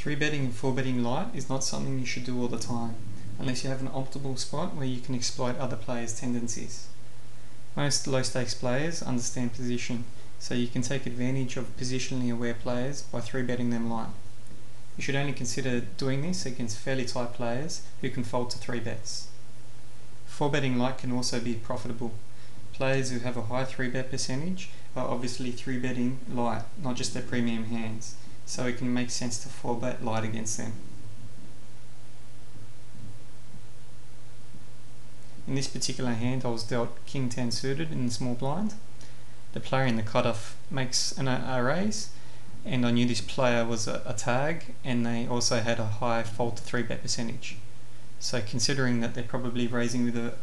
3betting and 4betting light is not something you should do all the time, unless you have an optimal spot where you can exploit other players' tendencies. Most low stakes players understand position, so you can take advantage of positionally aware players by 3betting them light. You should only consider doing this against fairly tight players who can fold to 3 bets. 4betting light can also be profitable. Players who have a high 3bet percentage are obviously 3betting light, not just their premium hands, so it can make sense to 4bet light against them. In this particular hand I was dealt King 10 suited in the small blind. The player in the cutoff makes a raise, and I knew this player was a tag, and they also had a high fold to 3bet percentage. So considering that they're probably raising with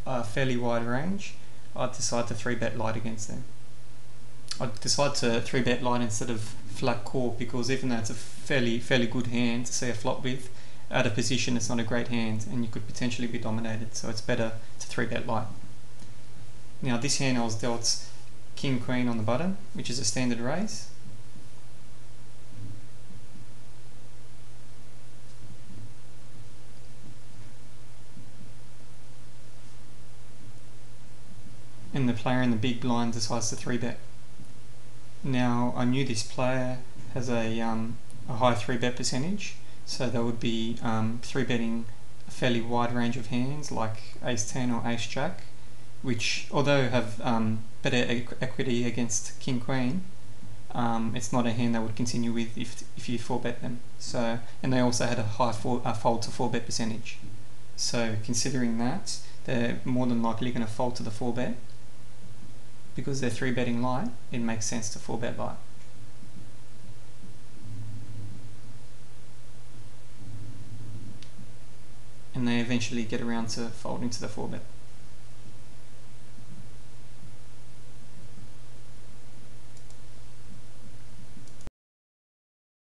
a fairly wide range, I'd decide to 3bet light against them. I'd decide to 3bet light instead of flat call, because even though it's a fairly good hand to see a flop with, out of position it's not a great hand and you could potentially be dominated, so it's better to 3bet light. Now this hand I was dealt King Queen on the button, which is a standard raise. And the player in the big blind decides to 3bet. Now I knew this player has a high 3bet percentage, so they would be 3betting a fairly wide range of hands like Ace 10 or Ace Jack, which although have better equity against King Queen, it's not a hand they would continue with if you 4bet them. So, and they also had a high fold to 4bet percentage. So considering that, they're more than likely going to fold to the 4bet. Because they're 3betting light, it makes sense to 4bet light. And they eventually get around to folding to the 4bet.